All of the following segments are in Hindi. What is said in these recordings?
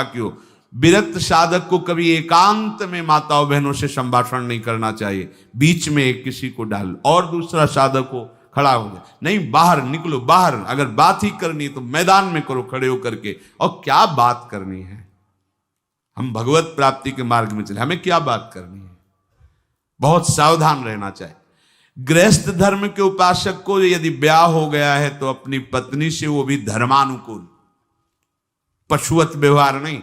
क्यों? विरक्त साधक को कभी एकांत में माताओं बहनों से संभाषण नहीं करना चाहिए, बीच में किसी को डाल और दूसरा साधक को खड़ा हो जाए, नहीं बाहर निकलो, बाहर अगर बात ही करनी तो मैदान में करो खड़े होकर के। और क्या बात करनी है? हम भगवत प्राप्ति के मार्ग में चले, हमें क्या बात करनी है? बहुत सावधान रहना चाहिए। गृहस्थ धर्म के उपासक को यदि ब्याह हो गया है तो अपनी पत्नी से वो भी धर्मानुकूल, पशुवत व्यवहार नहीं,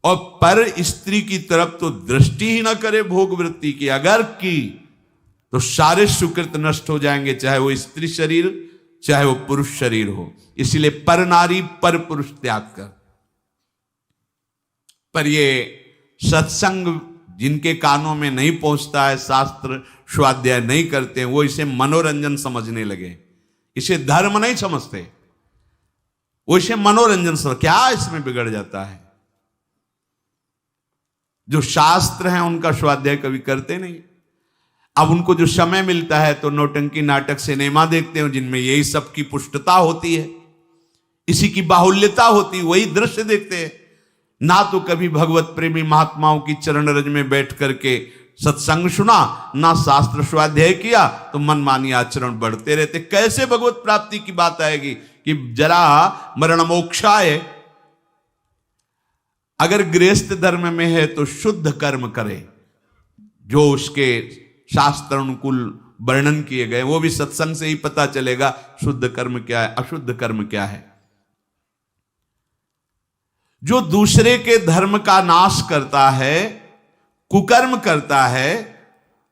और पर स्त्री की तरफ तो दृष्टि ही ना करे भोग वृत्ति की। अगर की तो सारे सुकृत नष्ट हो जाएंगे, चाहे वो स्त्री शरीर चाहे वो पुरुष शरीर हो। इसलिए पर नारी पर पुरुष त्याग कर। पर ये सत्संग जिनके कानों में नहीं पहुंचता है, शास्त्र स्वाध्याय नहीं करते हैं, वो इसे मनोरंजन समझने लगे, इसे धर्म नहीं समझते, वो इसे मनोरंजन समझ। क्या इसमें बिगड़ जाता है? जो शास्त्र हैं उनका स्वाध्याय कभी करते नहीं। अब उनको जो समय मिलता है तो नौटंकी नाटक सिनेमा देखते हैं जिनमें यही सब की पुष्टता होती है, इसी की बाहुल्यता होती है, वही दृश्य देखते हैं। ना तो कभी भगवत प्रेमी महात्माओं की चरण रज में बैठ करके सत्संग सुना, ना शास्त्र स्वाध्याय किया, तो मनमानी आचरण बढ़ते रहते। कैसे भगवत प्राप्ति की बात आएगी कि जरा मरण मोक्षाय? अगर गृहस्थ धर्म में है तो शुद्ध कर्म करे, जो उसके शास्त्र अनुकूल वर्णन किए गए, वो भी सत्संग से ही पता चलेगा शुद्ध कर्म क्या है, अशुद्ध कर्म क्या है। जो दूसरे के धर्म का नाश करता है, कुकर्म करता है,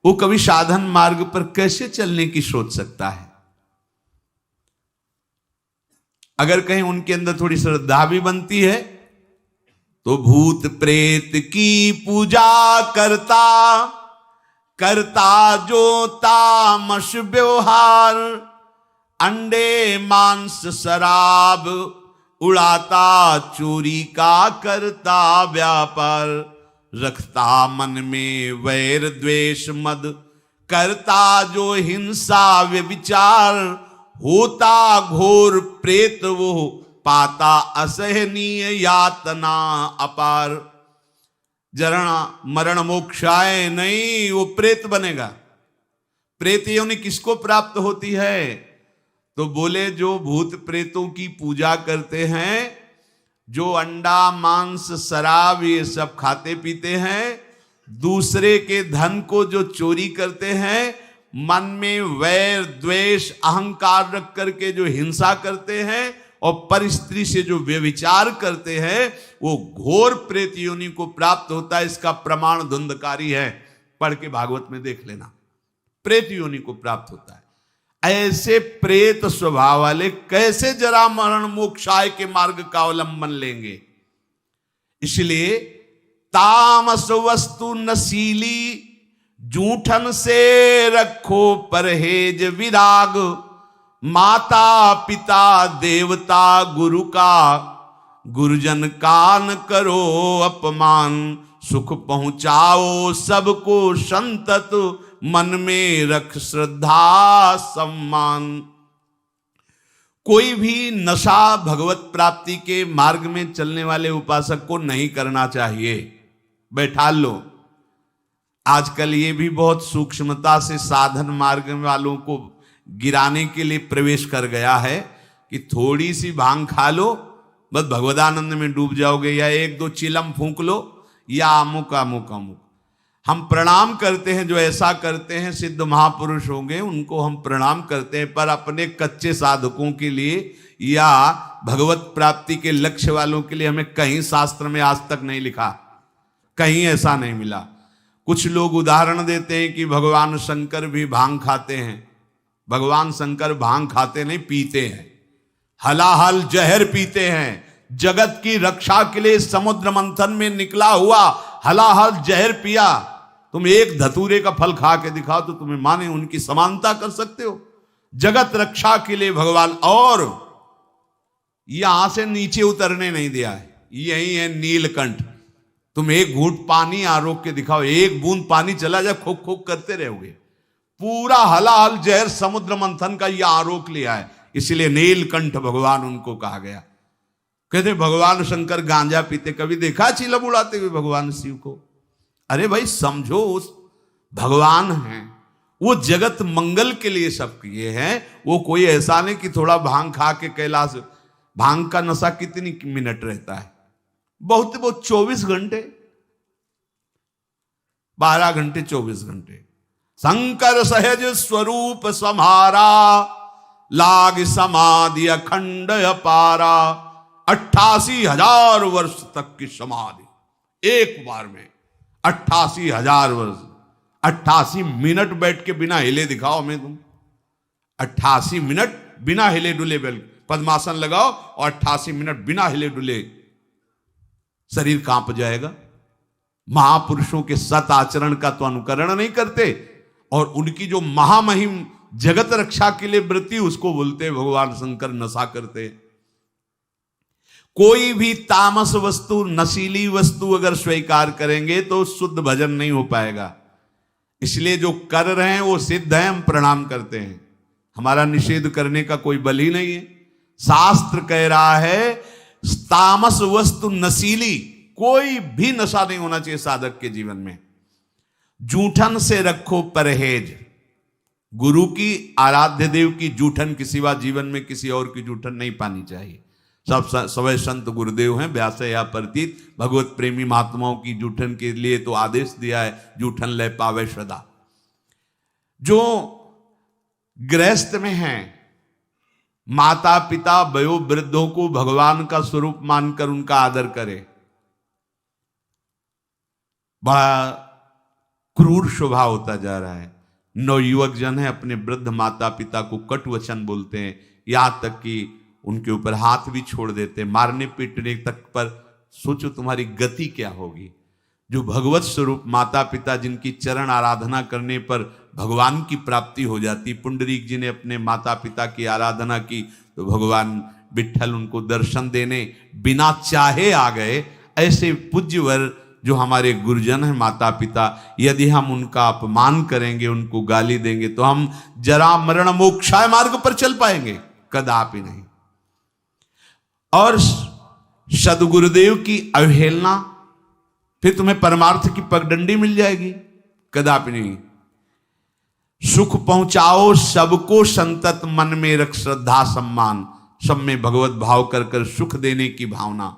वो कभी साधन मार्ग पर कैसे चलने की सोच सकता है? अगर कहीं उनके अंदर थोड़ी श्रद्धा भी बनती है तो भूत प्रेत की पूजा करता करता जो तामस व्यवहार, अंडे मांस शराब उड़ाता, चोरी का करता व्यापार, रखता मन में वैर द्वेष मद, करता जो हिंसा व्यभिचार, होता घोर प्रेत वो, पाता असहनीय यातना अपार। जरा मरण मोक्षाय नहीं, वो प्रेत बनेगा। प्रेत योनि किसको प्राप्त होती है? तो बोले जो भूत प्रेतों की पूजा करते हैं, जो अंडा मांस शराब ये सब खाते पीते हैं, दूसरे के धन को जो चोरी करते हैं, मन में वैर द्वेष अहंकार रख करके जो हिंसा करते हैं, और पर स्त्री से जो व्यभिचार करते हैं, वो घोर प्रेत योनि को प्राप्त होता है। इसका प्रमाण धुंधकारी है, पढ़ के भागवत में देख लेना। प्रेत योनि को प्राप्त होता है। ऐसे प्रेत स्वभाव वाले कैसे जरा मरण मोक्षाय के मार्ग का अवलंबन लेंगे? इसलिए तामस वस्तु नशीली, जूठन से रखो परहेज विराग, माता पिता देवता गुरु का, गुरुजन का न करो अपमान, सुख पहुंचाओ सबको संतत, मन में रख श्रद्धा सम्मान। कोई भी नशा भगवत प्राप्ति के मार्ग में चलने वाले उपासक को नहीं करना चाहिए। बैठा लो। आजकल ये भी बहुत सूक्ष्मता से साधन मार्ग वालों को गिराने के लिए प्रवेश कर गया है कि थोड़ी सी भांग खा लो, बस भगवदानंद में डूब जाओगे, या एक दो चिलम फूंक लो, या अमुक अमुक अमुक। हम प्रणाम करते हैं, जो ऐसा करते हैं सिद्ध महापुरुष होंगे, उनको हम प्रणाम करते हैं, पर अपने कच्चे साधकों के लिए या भगवत प्राप्ति के लक्ष्य वालों के लिए हमें कहीं शास्त्र में आज तक नहीं लिखा, कहीं ऐसा नहीं मिला। कुछ लोग उदाहरण देते हैं कि भगवान शंकर भी भांग खाते हैं। भगवान शंकर भांग खाते नहीं, पीते हैं, हलाहल जहर पीते हैं। जगत की रक्षा के लिए समुद्र मंथन में निकला हुआ हलाहल जहर पिया। तुम एक धतूरे का फल खा के दिखाओ तो तुम्हें माने उनकी समानता कर सकते हो? जगत रक्षा के लिए भगवान, और यहां से नीचे उतरने नहीं दिया है। यही है नीलकंठ। तुम एक घूंट पानी आरोक के दिखाओ, एक बूंद पानी चला जाए, खोक खोक करते रहोगे। पूरा हलाहल जहर समुद्र मंथन का यह आरोक लिया है, इसलिए नीलकंठ भगवान उनको कहा गया। कहते भगवान शंकर गांजा पीते, कभी देखा चिलम उड़ाते हुए भगवान शिव को? अरे भाई समझो, उस भगवान हैं, वो जगत मंगल के लिए सब किए हैं। वो कोई ऐसा नहीं कि थोड़ा भांग खा के कैलाश, भांग का नशा कितनी मिनट रहता है? बहुत 24 घंटे, 12 घंटे 24 घंटे। शंकर सहज स्वरूप समारा, लाग समाधि अखंड अपारा। 88,000 वर्ष तक की समाधि एक बार में, 88,000 वर्ष। 88 मिनट बैठ के बिना हिले दिखाओ हमें तुम। 88 मिनट बिना हिले डुले पद्मासन लगाओ और 88 मिनट बिना हिले डुले, शरीर कांप जाएगा। महापुरुषों के सत आचरण का तो अनुकरण नहीं करते, और उनकी जो महामहिम जगत रक्षा के लिए वृत्ति, उसको बोलते भगवान शंकर नशा करते। कोई भी तामस वस्तु, नशीली वस्तु अगर स्वीकार करेंगे तो शुद्ध भजन नहीं हो पाएगा। इसलिए जो कर रहे हैं वो सिद्ध है, हम प्रणाम करते हैं। हमारा निषेध करने का कोई बल ही नहीं है। शास्त्र कह रहा है तामस वस्तु नशीली कोई भी नशा नहीं होना चाहिए साधक के जीवन में। जूठन से रखो परहेज। गुरु की, आराध्य देव की जूठन के सिवा जीवन में किसी और की जूठन नहीं पानी चाहिए। सब सवै संत गुरुदेव हैं, व्यास या प्रतीत भगवत प्रेमी महात्माओं की जूठन के लिए तो आदेश दिया है, जूठन ले पावे सदा। जो गृहस्थ में हैं, माता पिता वयो वृद्धों को भगवान का स्वरूप मानकर उनका आदर करे। बड़ा क्रूर स्वभाव होता जा रहा है। नवयुवक जन है, अपने वृद्ध माता पिता को कटु वचन बोलते हैं, यहां तक कि उनके ऊपर हाथ भी छोड़ देते हैं, मारने पीटने तक पर। सोचो तुम्हारी गति क्या होगी। जो भगवत स्वरूप माता पिता, जिनकी चरण आराधना करने पर भगवान की प्राप्ति हो जाती। पुंडरीक जी ने अपने माता पिता की आराधना की तो भगवान विट्ठल उनको दर्शन देने बिना चाहे आ गए। ऐसे पूज्यवर जो हमारे गुरुजन हैं, माता पिता, यदि हम उनका अपमान करेंगे, उनको गाली देंगे, तो हम जरा मरण मोक्षाय मार्ग पर चल पाएंगे? कदापि नहीं। और सदगुरुदेव की अवहेलना, फिर तुम्हें परमार्थ की पगडंडी मिल जाएगी? कदापि नहीं। सुख पहुंचाओ सबको संतत, मन में रख श्रद्धा सम्मान। सब में भगवत भाव कर कर सुख देने की भावना।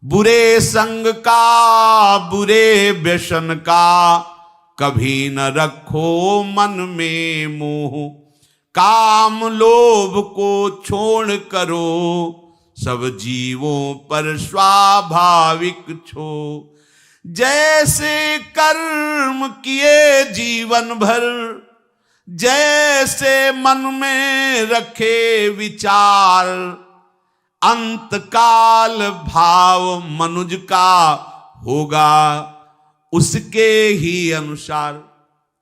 बुरे संग का, बुरे व्यसन का, कभी न रखो मन में मोह। काम लोभ को छोड़ करो, सब जीवों पर स्वाभाविक छो। जैसे कर्म किए जीवन भर, जैसे मन में रखे विचार। अंतकाल भाव मनुज का होगा उसके ही अनुसार।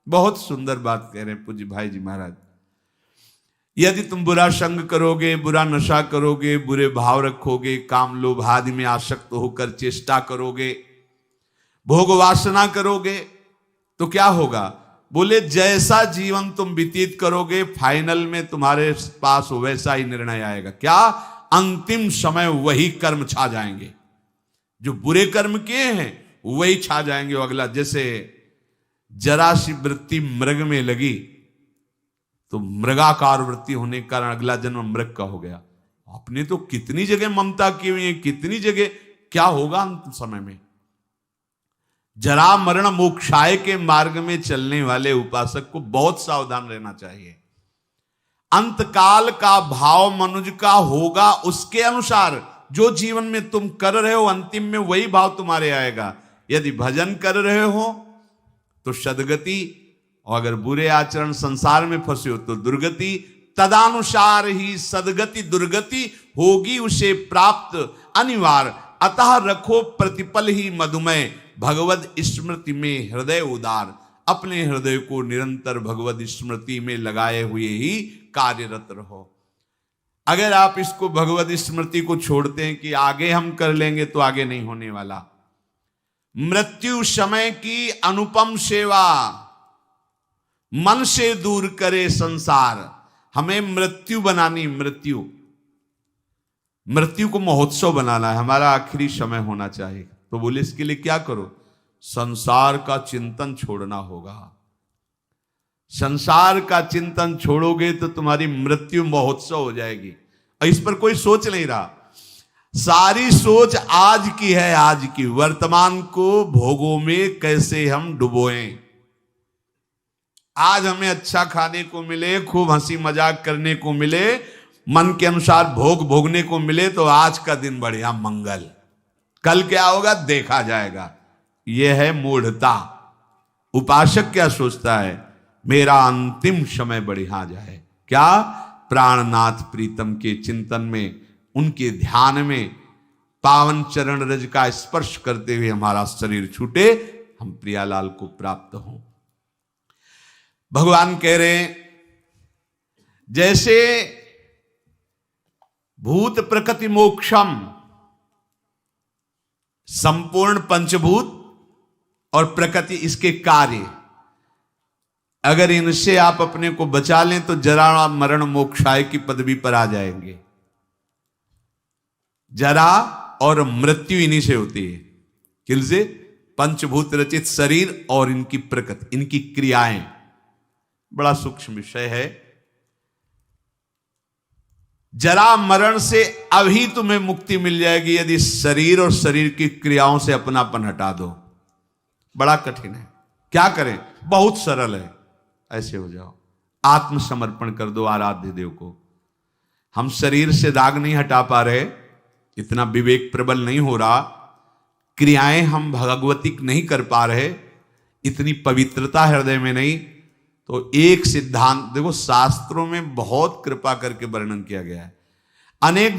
बहुत सुंदर बात कह रहे हैं पूज्य भाई जी महाराज। यदि तुम बुरा संग करोगे, बुरा नशा करोगे, बुरे भाव रखोगे, काम लोभ आदि में आसक्त होकर चेष्टा करोगे, भोग वासना करोगे, तो क्या होगा? बोले जैसा जीवन तुम व्यतीत करोगे, फाइनल में तुम्हारे पास वैसा ही निर्णय आएगा। क्या? अंतिम समय वही कर्म छा जाएंगे। जो बुरे कर्म किए हैं वही छा जाएंगे। अगला, जैसे जरा सी वृत्ति मृग में लगी तो मृगाकार वृत्ति होने के कारण अगला जन्म मृग का हो गया। आपने तो कितनी जगह ममता की हुई है, कितनी जगह। क्या होगा अंत समय में? जरा मरण मोक्षाय के मार्ग में चलने वाले उपासक को बहुत सावधान रहना चाहिए। अंतकाल का भाव मनुज का होगा उसके अनुसार। जो जीवन में तुम कर रहे हो, अंतिम में वही भाव तुम्हारे आएगा। यदि भजन कर रहे हो तो सदगति, और अगर बुरे आचरण संसार में फंसे हो तो दुर्गति। तदानुसार ही सदगति दुर्गति होगी उसे प्राप्त अनिवार्य। अतः रखो प्रतिपल ही मधुमय, भगवद स्मृति में हृदय उदार। अपने हृदय को निरंतर भगवद स्मृति में लगाए हुए ही कार्यरत रहो। अगर आप इसको भगवद स्मृति को छोड़ते हैं कि आगे हम कर लेंगे, तो आगे नहीं होने वाला। मृत्यु समय की अनुपम सेवा, मन से दूर करे संसार। हमें मृत्यु बनानी, मृत्यु मृत्यु को महोत्सव बनाना है, हमारा आखिरी समय होना चाहिए। तो बोले इसके लिए क्या करो? संसार का चिंतन छोड़ना होगा। संसार का चिंतन छोड़ोगे तो तुम्हारी मृत्यु महोत्सव हो जाएगी। और इस पर कोई सोच नहीं रहा। सारी सोच आज की है, आज की, वर्तमान को भोगों में कैसे हम डुबोएं। आज हमें अच्छा खाने को मिले, खूब हंसी मजाक करने को मिले, मन के अनुसार भोग भोगने को मिले तो आज का दिन बढ़िया मंगल, कल क्या होगा देखा जाएगा। यह है मूढ़ता। उपासक क्या सोचता है? मेरा अंतिम समय बढ़िया जाए। क्या? प्राणनाथ प्रीतम के चिंतन में, उनके ध्यान में, पावन चरण रज का स्पर्श करते हुए हमारा शरीर छूटे, हम प्रियालाल को प्राप्त हों। भगवान कह रहे हैं जैसे भूत प्रकृति मोक्षम, संपूर्ण पंचभूत और प्रकृति इसके कार्य, अगर इनसे आप अपने को बचा लें तो जरा मरण मोक्षाय की पदवी पर आ जाएंगे। जरा और मृत्यु इन्हीं से होती है। किलसे? पंचभूत रचित शरीर और इनकी प्रकृति, इनकी क्रियाएं। बड़ा सूक्ष्म विषय है। जरा मरण से अभी तुम्हें मुक्ति मिल जाएगी यदि शरीर और शरीर की क्रियाओं से अपनापन हटा दो। बड़ा कठिन है। क्या करें? बहुत सरल है। ऐसे हो जाओ, आत्मसमर्पण कर दो आराध्य देव को। हम शरीर से दाग नहीं हटा पा रहे, इतना विवेक प्रबल नहीं हो रहा, क्रियाएं हम भगवतिक नहीं कर पा रहे, इतनी पवित्रता हृदय में नहीं। तो एक सिद्धांत देखो, शास्त्रों में बहुत कृपा करके वर्णन किया गया है। अनेक